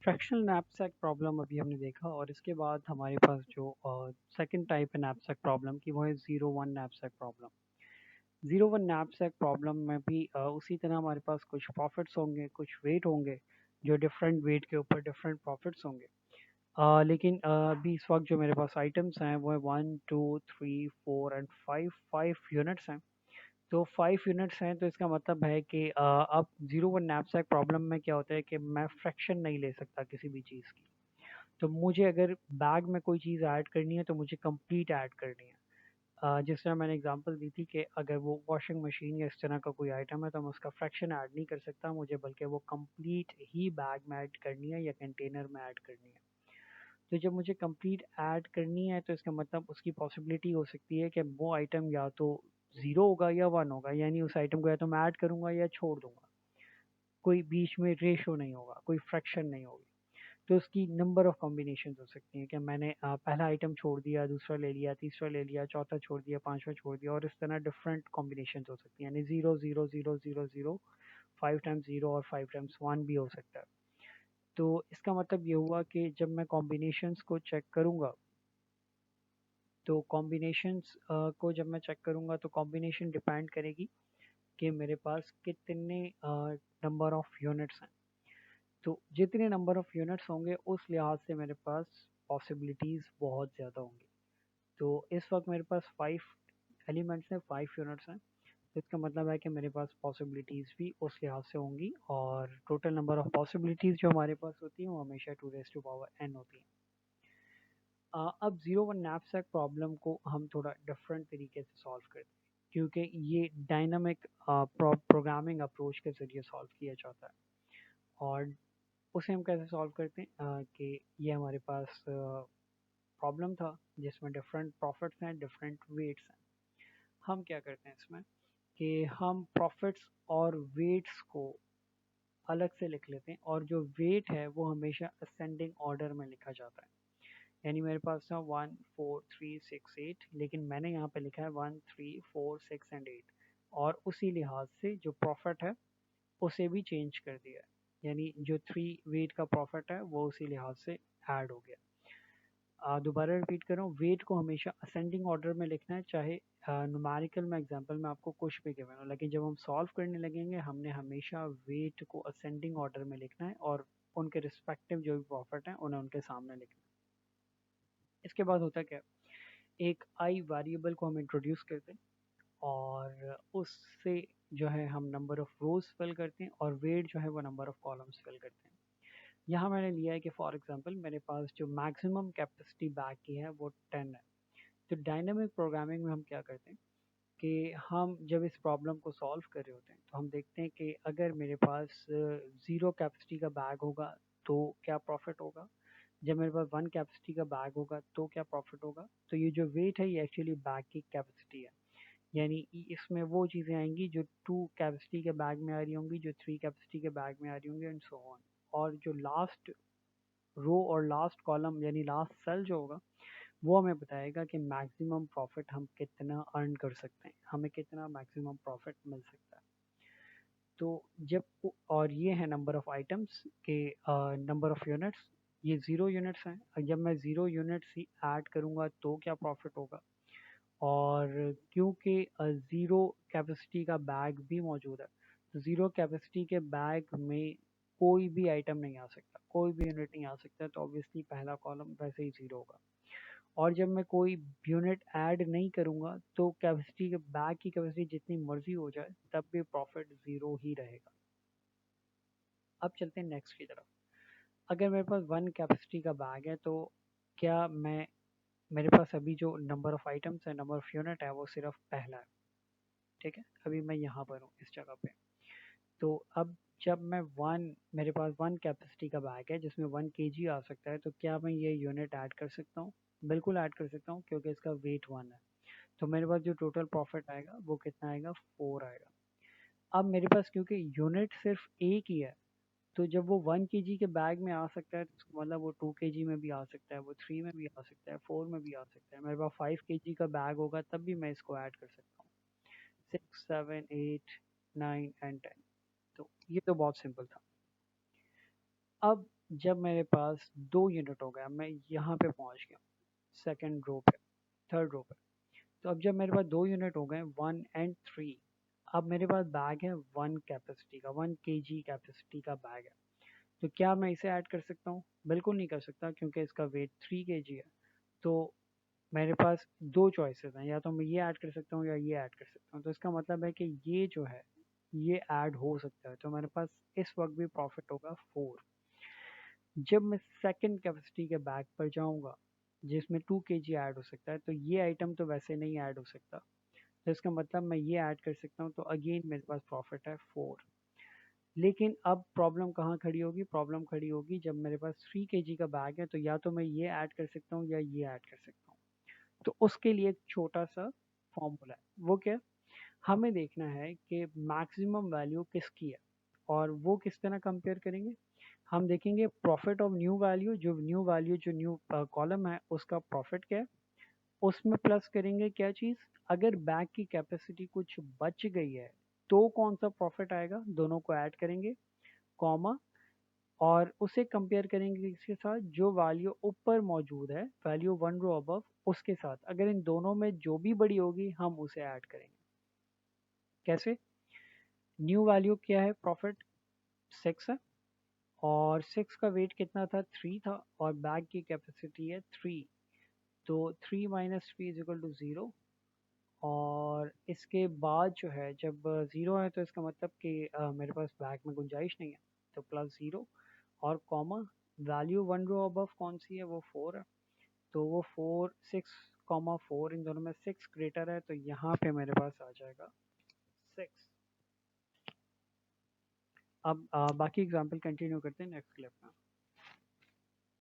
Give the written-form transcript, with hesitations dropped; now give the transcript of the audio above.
Fractional knapsack problem अभी हमने देखा और इसके बाद हमारे पास जो सेकंड टाइप है नैपसैक प्रॉब्लम की वो है zero one knapsack problem. Zero one knapsack problem में भी उसी तरह हमारे पास कुछ प्रॉफिट्स होंगे, कुछ वेट होंगे, जो डिफरेंट वेट के ऊपर डिफरेंट प्रॉफिट्स होंगे। लेकिन अभी इस वक्त जो मेरे पास आइटम्स हैं वो है 1 2 3 4 एंड 5 5 यूनिट्स हैं। तो 5 यूनिट्स हैं तो इसका मतलब है कि अब ज़ीरो वन नैपसैक प्रॉब्लम में क्या होता है कि मैं फ्रैक्शन नहीं ले सकता किसी भी चीज़ की। तो मुझे अगर बैग में कोई चीज़ ऐड करनी है तो मुझे कंप्लीट ऐड करनी है। जिस तरह मैंने एग्जांपल दी थी कि अगर वो वॉशिंग मशीन या इस तरह का कोई आइटम है तो मैं उसका फ्रैक्शन ऐड नहीं कर सकता मुझे, बल्कि वो कंप्लीट ही बैग में ऐड करनी है या कंटेनर में ऐड करनी है। तो जब मुझे कंप्लीट ऐड करनी है तो इसका मतलब उसकी पॉसिबिलिटी हो सकती है कि वो आइटम या तो ज़ीरो होगा या वन होगा, यानी उस आइटम को या तो मैं ऐड करूँगा या छोड़ दूंगा। कोई बीच में रेशो नहीं होगा, कोई फ्रैक्शन नहीं होगी। तो उसकी नंबर ऑफ कॉम्बिनेशन हो सकती हैं कि मैंने पहला आइटम छोड़ दिया, दूसरा ले लिया, तीसरा ले लिया, चौथा छोड़ दिया, पांचवा छोड़ दिया, और इस तरह डिफरेंट कॉम्बिनेशन हो सकती हैं। यानी zero zero zero zero zero, 5 times zero और 5 टाइम्स 1 भी हो सकता है। तो इसका मतलब ये हुआ कि जब मैं कॉम्बिनेशंस को चेक करूंगा, तो कॉम्बिनेशंस को जब मैं चेक करूंगा तो कॉम्बिनेशन डिपेंड करेगी कि मेरे पास कितने नंबर ऑफ यूनिट्स हैं। तो जितने नंबर ऑफ यूनिट्स होंगे उस लिहाज से मेरे पास पॉसिबिलिटीज़ बहुत ज़्यादा होंगी। तो इस वक्त मेरे पास 5 एलिमेंट्स हैं, 5 यूनिट्स हैं। तो इसका मतलब है कि मेरे पास पॉसिबिलिटीज़ भी उस लिहाज से होंगी, और टोटल नंबर ऑफ पॉसिबिलिटीज़ जो हमारे पास होती हैं वो हमेशा 2 रेज़ टू पावर n होती हैं। अब ज़ीरो वन नैपसैक प्रॉब्लम को हम थोड़ा डिफरेंट तरीके से सॉल्व करते हैं, क्योंकि ये डायनामिक प्रोग्रामिंग अप्रोच के ज़रिए सॉल्व किया जाता है। और उसे हम कैसे सॉल्व करते हैं कि ये हमारे पास प्रॉब्लम था जिसमें डिफरेंट प्रॉफिट्स हैं, डिफरेंट वेट्स हैं। हम क्या करते हैं इसमें कि हम प्रॉफिट्स और वेट्स को अलग से लिख लेते हैं, और जो वेट है वो हमेशा असेंडिंग ऑर्डर में लिखा जाता है। यानी मेरे पास था 1 4 3 6 8, लेकिन मैंने यहाँ पे लिखा है 1 3 4 6 एंड 8, और उसी लिहाज से जो प्रॉफिट है उसे भी चेंज कर दिया है। यानी जो 3 वेट का प्रॉफिट है वो उसी लिहाज से ऐड हो गया। दोबारा रिपीट कर रहा हूँ, वेट को हमेशा असेंडिंग ऑर्डर में लिखना है, चाहे न्यूमेरिकल में एग्जांपल में आपको कुछ भी गिवन हो, लेकिन जब हम सॉल्व करने लगेंगे हमने हमेशा वेट को असेंडिंग ऑर्डर में लिखना है, और उनके रिस्पेक्टिव जो भी प्रॉफिट हैं उन्हें उनके सामने लिखना है। इसके बाद होता क्या है, एक आई वेरिएबल को हम इंट्रोड्यूस करते हैं, और उससे जो है हम नंबर ऑफ रोज फिल करते हैं, और वेट जो है वो नंबर ऑफ कॉलम्स फिल करते हैं। यहाँ मैंने लिया है कि फॉर एग्जांपल मेरे पास जो मैक्सिमम कैपेसिटी बैग की है वो 10 है। तो डायनामिक प्रोग्रामिंग में हम क्या करते हैं कि हम जब इस प्रॉब्लम को सॉल्व कर रहे होते हैं तो हम देखते हैं कि अगर मेरे पास ज़ीरो कैपेसिटी का बैग होगा तो क्या प्रॉफिट होगा, जब मेरे पास 1 कैपेसिटी का बैग होगा तो क्या प्रॉफिट होगा। तो ये जो वेट है ये एक्चुअली बैग की कैपेसिटी है, यानी इसमें वो चीज़ें आएंगी जो 2 कैपेसिटी के बैग में आ रही होंगी, जो 3 कैपेसिटी के बैग में आ रही होंगी, एंड सो ऑन। और जो लास्ट रो और लास्ट कॉलम यानी लास्ट सेल जो होगा वो हमें बताएगा कि मैक्सिमम प्रॉफिट हम कितना अर्न कर सकते हैं, हमें कितना मैक्सिमम प्रॉफिट मिल सकता है। तो जब और ये है नंबर ऑफ आइटम्स के नंबर ऑफ यूनिट्स, ये ज़ीरो यूनिट्स हैं, जब मैं ज़ीरो यूनिट्स ही ऐड करूँगा तो क्या प्रॉफिट होगा। और क्योंकि ज़ीरो कैपेसिटी का बैग भी मौजूद है, तो ज़ीरो कैपेसिटी के बैग में कोई भी आइटम नहीं आ सकता, कोई भी यूनिट नहीं आ सकता, तो ऑब्वियसली पहला कॉलम वैसे ही ज़ीरो होगा। और जब मैं कोई यूनिट ऐड नहीं करूँगा तो कैपेसिटी के बैग की कैपेसिटी जितनी मर्जी हो जाए तब भी प्रॉफिट ज़ीरो ही रहेगा। अब चलते हैं नेक्स्ट की तरफ। अगर मेरे पास 1 कैपेसिटी का बैग है तो क्या मैं मेरे पास अभी जो नंबर ऑफ आइटम्स है, नंबर ऑफ यूनिट है, वो सिर्फ पहला है। ठीक है, अभी मैं यहाँ पर हूँ इस जगह पे। तो अब जब मैं वन मेरे पास 1 कैपेसिटी का बैग है जिसमें 1 kg आ सकता है, तो क्या मैं ये यूनिट ऐड कर सकता हूँ? बिल्कुल ऐड कर सकता हूँ, क्योंकि इसका वेट 1 है। तो मेरे पास जो टोटल प्रॉफिट आएगा वो कितना आएगा, 4 आएगा। अब मेरे पास क्योंकि यूनिट सिर्फ एक ही है, तो जब वो 1 kg के बैग में आ सकता है तो इसका मतलब वो 2 kg में भी आ सकता है, वो 3 में भी आ सकता है, 4 में भी आ सकता है। मेरे पास 5 kg का बैग होगा तब भी मैं इसको ऐड कर सकता हूँ, 6 7 8 9 एंड 10। तो ये तो बहुत सिंपल था। अब जब मेरे पास 2 यूनिट हो गया, मैं यहाँ पे पहुँच गया सेकेंड रो पे, थर्ड रो पे। तो अब जब मेरे पास 2 यूनिट हो गए 1 और 3, अब मेरे पास बैग है 1 कैपेसिटी का, 1 kg कैपेसिटी का बैग है। तो क्या मैं इसे ऐड कर सकता हूँ? बिल्कुल नहीं कर सकता, क्योंकि इसका वेट 3 kg है। तो मेरे पास दो चॉइसेस हैं, या तो मैं ये ऐड कर सकता हूँ या ये ऐड कर सकता हूँ। तो इसका मतलब है कि ये जो है ये ऐड हो सकता है, तो मेरे पास इस वक्त भी प्रॉफिट होगा 4। जब मैं सेकंड कैपेसिटी के बैग पर जाऊंगा जिसमें 2 kg ऐड हो सकता है, तो ये आइटम तो वैसे नहीं ऐड हो सकता, तो इसका मतलब मैं ये ऐड कर सकता हूँ, तो अगेन मेरे पास प्रॉफिट है 4। लेकिन अब प्रॉब्लम कहाँ खड़ी होगी? प्रॉब्लम खड़ी होगी जब मेरे पास 3 kg का बैग है, तो या तो मैं ये ऐड कर सकता हूँ या ये ऐड कर सकता हूँ। तो उसके लिए एक छोटा सा फॉर्मूला है, वो क्या? हमें देखना है कि मैक्सिमम वैल्यू किसकी है, और वो किस तरह कंपेयर करेंगे? हम देखेंगे प्रॉफिट ऑफ न्यू वैल्यू, जो न्यू वैल्यू जो न्यू कॉलम है उसका प्रॉफिट क्या है, उसमें प्लस करेंगे क्या चीज़, अगर बैग की कैपेसिटी कुछ बच गई है तो कौन सा प्रॉफिट आएगा, दोनों को ऐड करेंगे, कॉमा, और उसे कंपेयर करेंगे इसके साथ जो वैल्यू ऊपर मौजूद है, वैल्यू 1 रो अबव, उसके साथ। अगर इन दोनों में जो भी बड़ी होगी हम उसे ऐड करेंगे। कैसे? न्यू वैल्यू क्या है? प्रॉफिट 6 है, और 6 का वेट कितना था? 3 था, और बैग की कैपेसिटी है 3। तो 3 माइनस 3 इज इक्वल टू 0। और इसके बाद जो है जब 0 है तो इसका मतलब कि मेरे पास बैग में गुंजाइश नहीं है, तो प्लस 0, और कॉमा, वैल्यू 1 रो अबव कौन सी है? वो 4 है। तो वो 4, 6, 4, इन दोनों में 6 ग्रेटर है, तो यहाँ पे मेरे पास आ जाएगा 6। अब बाकी एग्जांपल कंटिन्यू करते हैं नेक्स्ट क्लिप में।